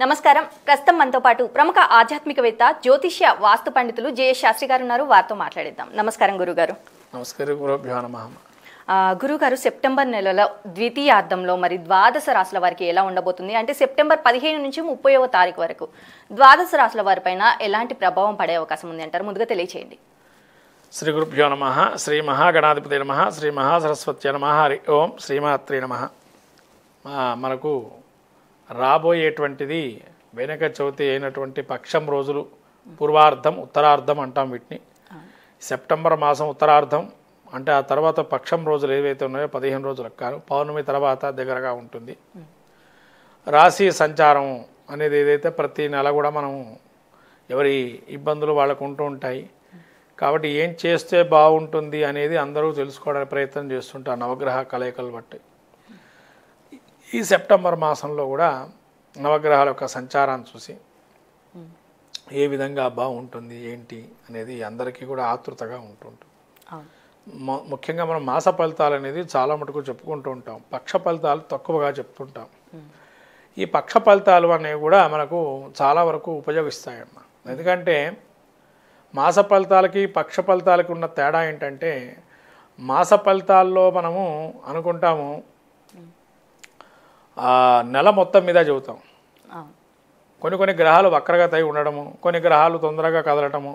నమస్కారం. ప్రస్తుతం మనతో పాటు ప్రముఖ ఆధ్యాత్మికవేత్త జ్యోతిష్య వాస్తు పండితులు జేఎస్ శాస్త్రి గారు ఉన్నారు. వారితో మాట్లాడిద్దాం. నమస్కారం గురుగారు. నమస్కారం. గురుభ్యో నమః. గురుగారు, సెప్టెంబర్ నెలలో ద్వితీయార్థంలో మరి ద్వాదశ రాశుల వారికి ఎలా ఉండబోతుంది? అంటే సెప్టెంబర్ 15 నుంచి 30వ తారీఖు వరకు ద్వాదశ రాశుల వారిపైన ఎలాంటి ప్రభావం పడే అవకాశం ఉంది అంటారు? ముందుగా తెలియచేయండి. శ్రీ గురుభ్యో నమః. శ్రీ మహాగణాధిపతి నమః. శ్రీ మహాసరస్వతి నమః. హరి ఓం. శ్రీమాత్రే నమః. మనకు రాబోయేటువంటిది వెనక చవితి అయినటువంటి పక్షం రోజులు, పూర్వార్ధం, ఉత్తరార్ధం అంటాం వీటిని. సెప్టెంబర్ మాసం ఉత్తరార్ధం అంటే ఆ తర్వాత పక్షం రోజులు ఏవైతే ఉన్నాయో 15 రోజులు కాదు, పౌర్ణమి తర్వాత దగ్గరగా ఉంటుంది. రాశి సంచారం అనేది ఏదైతే ప్రతి నెల కూడా మనం ఎవరి ఇబ్బందులు వాళ్ళకు ఉంటూ ఉంటాయి. కాబట్టి ఏం చేస్తే బాగుంటుంది అనేది అందరూ తెలుసుకోవడానికి ప్రయత్నం చేస్తుంటారు నవగ్రహ కలయికలు బట్టి. ఈ సెప్టెంబర్ మాసంలో కూడా నవగ్రహాల యొక్క సంచారాన్ని చూసి ఏ విధంగా బాగుంటుంది ఏంటి అనేది అందరికీ కూడా ఆతృతగా ఉంటుంటుంది. ముఖ్యంగా మనం మాస ఫలితాలు అనేది చాలా మటుకు చెప్పుకుంటూ ఉంటాం, పక్ష ఫలితాలు తక్కువగా చెప్తుంటాం. ఈ పక్ష ఫలితాలు అనేవి కూడా మనకు చాలా వరకు ఉపయోగిస్తాయన్న. ఎందుకంటే మాస ఫలితాలకి పక్ష ఫలితాలకి ఉన్న తేడా ఏంటంటే, మాస ఫలితాల్లో మనము అనుకుంటాము నెల మొత్తం మీద చెబుతాం. కొన్ని గ్రహాలు వక్రగతి అయి ఉండడము, కొన్ని గ్రహాలు తొందరగా కదలటము,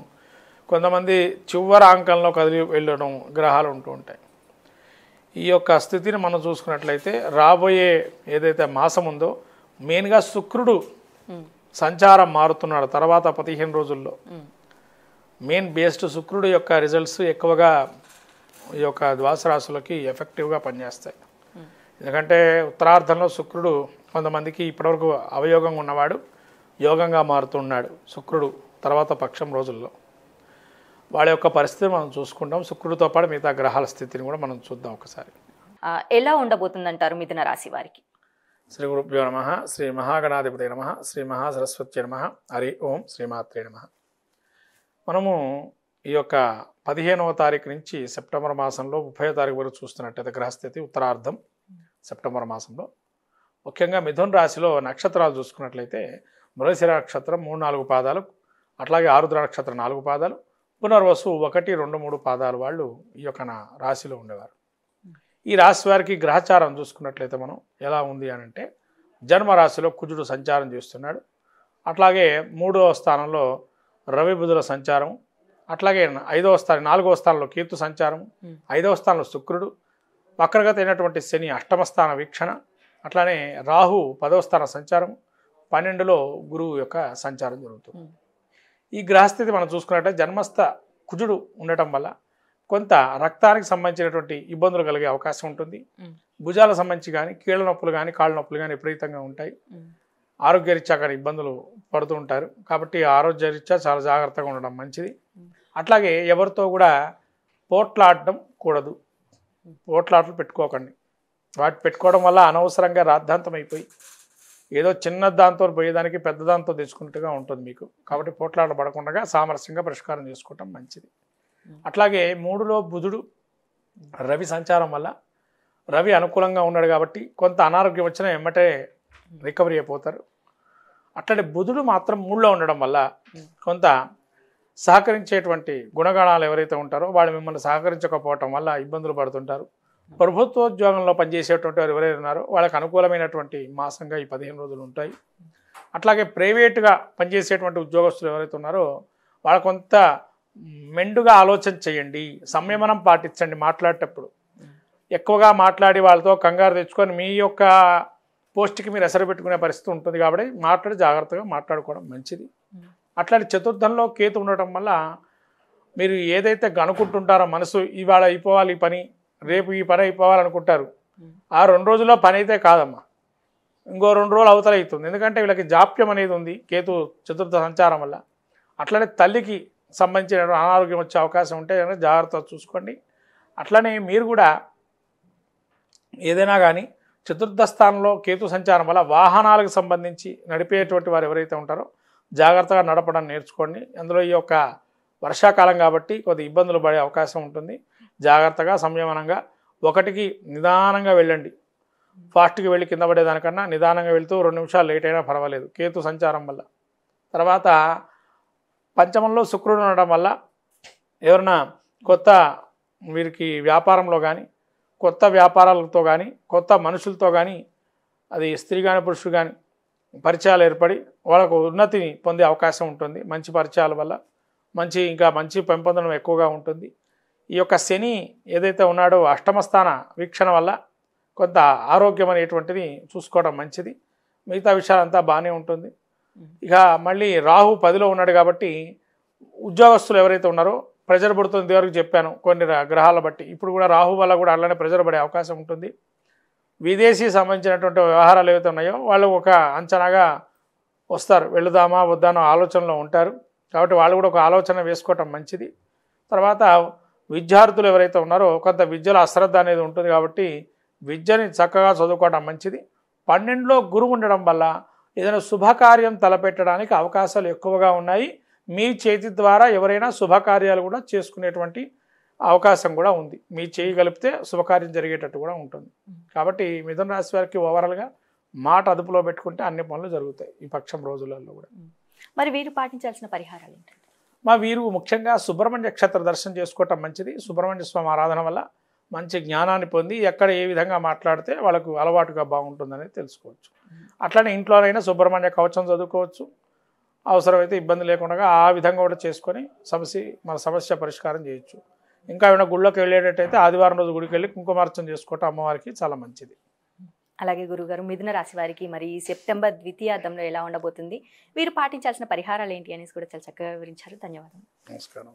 కొంతమంది చివరి అంకంలో కదిలి వెళ్ళడం గ్రహాలు ఉంటూ ఉంటాయి. ఈ యొక్క స్థితిని మనం చూసుకున్నట్లయితే రాబోయే ఏదైతే మాసం ఉందో మెయిన్గా శుక్రుడు సంచారం మారుతున్నాడు. తర్వాత 15 రోజుల్లో మెయిన్ బేస్డ్ శుక్రుడు యొక్క రిజల్ట్స్ ఎక్కువగా ఈ యొక్క ద్వాదశ రాశులకి ఎఫెక్టివ్గా పనిచేస్తాయి. ఎందుకంటే ఉత్తరార్ధంలో శుక్రుడు కొంతమందికి ఇప్పటివరకు అవయోగంగా ఉన్నవాడు యోగంగా మారుతున్నాడు శుక్రుడు తర్వాత పక్షం రోజుల్లో. వాళ్ళ యొక్క పరిస్థితిని మనం చూసుకుంటాం. శుక్రుడితో పాటు మిగతా గ్రహాల స్థితిని కూడా మనం చూద్దాం ఒకసారి. ఎలా ఉండబోతుందంటారు మిథున రాశి వారికి? శ్రీ గురుభ్యో నమః. శ్రీ మహాగణాధిపతి నమః. శ్రీ మహాసరస్వతి నమః. హరి ఓం. శ్రీమాత్రే నమః. మనము ఈ యొక్క 15వ తారీఖు నుంచి సెప్టెంబర్ మాసంలో 30వ తారీఖు వరకు చూస్తున్నట్టయితే గ్రహస్థితి ఉత్తరార్ధం సెప్టెంబర్ మాసంలో ముఖ్యంగా మిథున రాశిలో నక్షత్రాలు చూసుకున్నట్లయితే మృగశిర నక్షత్రం 3-4 పాదాలు, అట్లాగే ఆరుద్ర నక్షత్రం 4 పాదాలు, పునర్వసు 1, 2, 3 పాదాలు వాళ్ళు ఈ యొక్క రాశిలో ఉండేవారు. ఈ రాశి వారికి గ్రహచారం చూసుకున్నట్లయితే మనం ఎలా ఉంది అని అంటే, జన్మరాశిలో కుజుడు సంచారం చేస్తున్నాడు. అట్లాగే 3వ స్థానంలో రవి బుధుల సంచారం, అట్లాగే 4వ స్థానంలో కేతు సంచారం, 5వ స్థానంలో శుక్రుడు, వక్రగతి అయినటువంటి శని 8వ స్థాన వీక్షణ, అట్లానే రాహు 10వ స్థాన సంచారం, 12లో గురువు యొక్క సంచారం జరుగుతుంది. ఈ గ్రహస్థితి మనం చూసుకున్నట్టే జన్మస్థ కుజుడు ఉండటం వల్ల కొంత రక్తానికి సంబంధించినటువంటి ఇబ్బందులు కలిగే అవకాశం ఉంటుంది. భుజాలకు సంబంధించి కానీ, కీళ్ళ నొప్పులు కానీ, కాళ్ళ నొప్పులు కానీ విపరీతంగా ఉంటాయి. ఆరోగ్యరీత్యా కానీ ఇబ్బందులు పడుతూ ఉంటారు. కాబట్టి ఆరోగ్యరీత్యా చాలా జాగ్రత్తగా ఉండడం మంచిది. అట్లాగే ఎవరితో కూడా పోట్లాడడం కూడదు. పోట్లాటలు పెట్టుకోకండి. వాటి పెట్టుకోవడం వల్ల అనవసరంగా రాద్ధాంతం అయిపోయి ఏదో చిన్న దాంతో పోయేదానికి పెద్ద దాంతో తెచ్చుకున్నట్టుగా ఉంటుంది మీకు. కాబట్టి పోట్లాట పడకుండా సామరస్యంగా పరిష్కారం చేసుకోవటం మంచిది. అట్లాగే 3లో బుధుడు రవి సంచారం వల్ల, రవి అనుకూలంగా ఉన్నాడు కాబట్టి కొంత అనారోగ్యం వచ్చినా ఎమ్మటే రికవరీ అయిపోతారు. అట్లాగే బుధుడు మాత్రం 3లో ఉండడం వల్ల కొంత సహకరించేటువంటి గుణగణాలు ఎవరైతే ఉంటారో వాళ్ళు మిమ్మల్ని సహకరించకపోవటం వల్ల ఇబ్బందులు పడుతుంటారు. ప్రభుత్వోద్యోగంలో పనిచేసేటువంటి వారు ఎవరైతే ఉన్నారో వాళ్ళకి అనుకూలమైనటువంటి మాసంగా ఈ 15 రోజులు ఉంటాయి. అట్లాగే ప్రైవేటుగా పనిచేసేటువంటి ఉద్యోగస్తులు ఎవరైతే ఉన్నారో వాళ్ళ కొంత మెండుగా ఆలోచన చేయండి, సంయమనం పాటించండి. మాట్లాడేటప్పుడు ఎక్కువగా మాట్లాడి వాళ్ళతో కంగారు తెచ్చుకొని మీ యొక్క పోస్ట్కి మీరు ఎసరు పెట్టుకునే పరిస్థితి ఉంటుంది. కాబట్టి జాగ్రత్తగా మాట్లాడుకోవడం మంచిది. అట్లాంటి చతుర్థంలో కేతు ఉండటం వల్ల మీరు ఏదైతే అనుకుంటుంటారో మనసు ఇవాళ అయిపోవాలి ఈ పని, రేపు ఈ పని అయిపోవాలనుకుంటారు, ఆ 2 రోజుల్లో పని అయితే కాదమ్మా, ఇంకో 2 రోజులు అవతల అవుతుంది. ఎందుకంటే వీళ్ళకి జాప్యం అనేది ఉంది కేతు చతుర్థ సంచారం వల్ల. అట్లనే తల్లికి సంబంధించిన అనారోగ్యం వచ్చే అవకాశం ఉంటే జాగ్రత్తగా చూసుకోండి. అట్లనే మీరు కూడా ఏదైనా కానీ చతుర్థ స్థానంలో కేతు సంచారం వల్ల వాహనాలకు సంబంధించి నడిపేటువంటి వారు ఎవరైతే ఉంటారో జాగ్రత్తగా నడపడం నేర్చుకోండి. అందులో ఈ యొక్క వర్షాకాలం కాబట్టి కొద్ది ఇబ్బందులు పడే అవకాశం ఉంటుంది. జాగ్రత్తగా సంయమనంగా 1కి నిదానంగా వెళ్ళండి. ఫాస్ట్గా వెళ్ళి కింద పడేదానికన్నా నిదానంగా వెళ్తూ 2 నిమిషాలు లేట్ అయినా పర్వాలేదు కేతు సంచారం వల్ల. తర్వాత పంచమంలో శుక్రుడు ఉండడం వల్ల ఎవరైనా కొత్త వీరికి వ్యాపారంలో కానీ కొత్త వ్యాపారాలతో కానీ కొత్త మనుషులతో కానీ అది స్త్రీ కానీ పురుషుడు కానీ పరిచయాలు ఏర్పడి వాళ్ళకు ఉన్నతిని పొందే అవకాశం ఉంటుంది. మంచి పరిచయాల వల్ల మంచి పెంపొందడం ఎక్కువగా ఉంటుంది. ఈ యొక్క శని ఏదైతే ఉన్నాడో అష్టమ స్థాన వీక్షణ వల్ల కొంత ఆరోగ్యం అనేటువంటిది చూసుకోవడం మంచిది. మిగతా విషయాలంతా బాగానే ఉంటుంది. ఇక మళ్ళీ రాహు 10లో ఉన్నాడు కాబట్టి ఉద్యోగస్తులు ఎవరైతే ఉన్నారో ప్రెజర్ పడుతుంది. ఇదివరకు చెప్పాను కొన్ని గ్రహాల బట్టి. ఇప్పుడు కూడా రాహు వల్ల కూడా అలానే ప్రెజర్ పడే అవకాశం ఉంటుంది. విదేశీ సంబంధించినటువంటి వ్యవహారాలు ఏవైతే ఉన్నాయో వాళ్ళు ఒక అంచనాగా వస్తారు, వెళుదామా వద్దానో ఆలోచనలో ఉంటారు. కాబట్టి వాళ్ళు కూడా ఒక ఆలోచన వేసుకోవటం మంచిది. తర్వాత విద్యార్థులు ఎవరైతే ఉన్నారో కొంత విద్యలో అశ్రద్ధ అనేది ఉంటుంది కాబట్టి విద్యని చక్కగా చదువుకోవడం మంచిది. 12లో గురువు ఉండడం వల్ల ఏదైనా శుభకార్యం తలపెట్టడానికి అవకాశాలు ఎక్కువగా ఉన్నాయి. మీ చేతి ద్వారా ఎవరైనా శుభకార్యాలు కూడా చేసుకునేటువంటి అవకాశం కూడా ఉంది. మీ చేయగలిపితే శుభకార్యం జరిగేటట్టు కూడా ఉంటుంది. కాబట్టి మిథున రాశి వారికి ఓవరాల్గా మాట అదుపులో పెట్టుకుంటే అన్ని పనులు జరుగుతాయి ఈ పక్షం రోజులలో కూడా. మరి వీరు పాటించాల్సిన పరిహారాలు ఏంటంటే వీరు ముఖ్యంగా సుబ్రహ్మణ్య క్షేత్ర దర్శనం చేసుకోవటం మంచిది. సుబ్రహ్మణ్య స్వామి ఆరాధన వల్ల మంచి జ్ఞానాన్ని పొంది ఎక్కడ ఏ విధంగా మాట్లాడితే వాళ్ళకు అలవాటుగా బాగుంటుందనేది తెలుసుకోవచ్చు. అట్లనే ఇంట్లోనైనా సుబ్రహ్మణ్య కవచం చదువుకోవచ్చు. అవసరమైతే ఇబ్బంది లేకుండా ఆ విధంగా కూడా చేసుకొని మన సమస్య పరిష్కారం చేయొచ్చు. ఇంకా ఏమైనా గుళ్ళోకి వెళ్ళేటట్టయితే ఆదివారం రోజు గుడికి వెళ్ళి కుంకుమార్చన చేసుకోవటం అమ్మవారికి చాలా మంచిది. అలాగే గురుగారు, మిథున రాశి వారికి మరి సెప్టెంబర్ ద్వితీయార్థంలో ఎలా ఉండబోతుంది, వీరు పాటించాల్సిన పరిహారాలు ఏంటి అనేసి కూడా చాలా చక్కగా వివరించారు. ధన్యవాదాలు. నమస్కారం.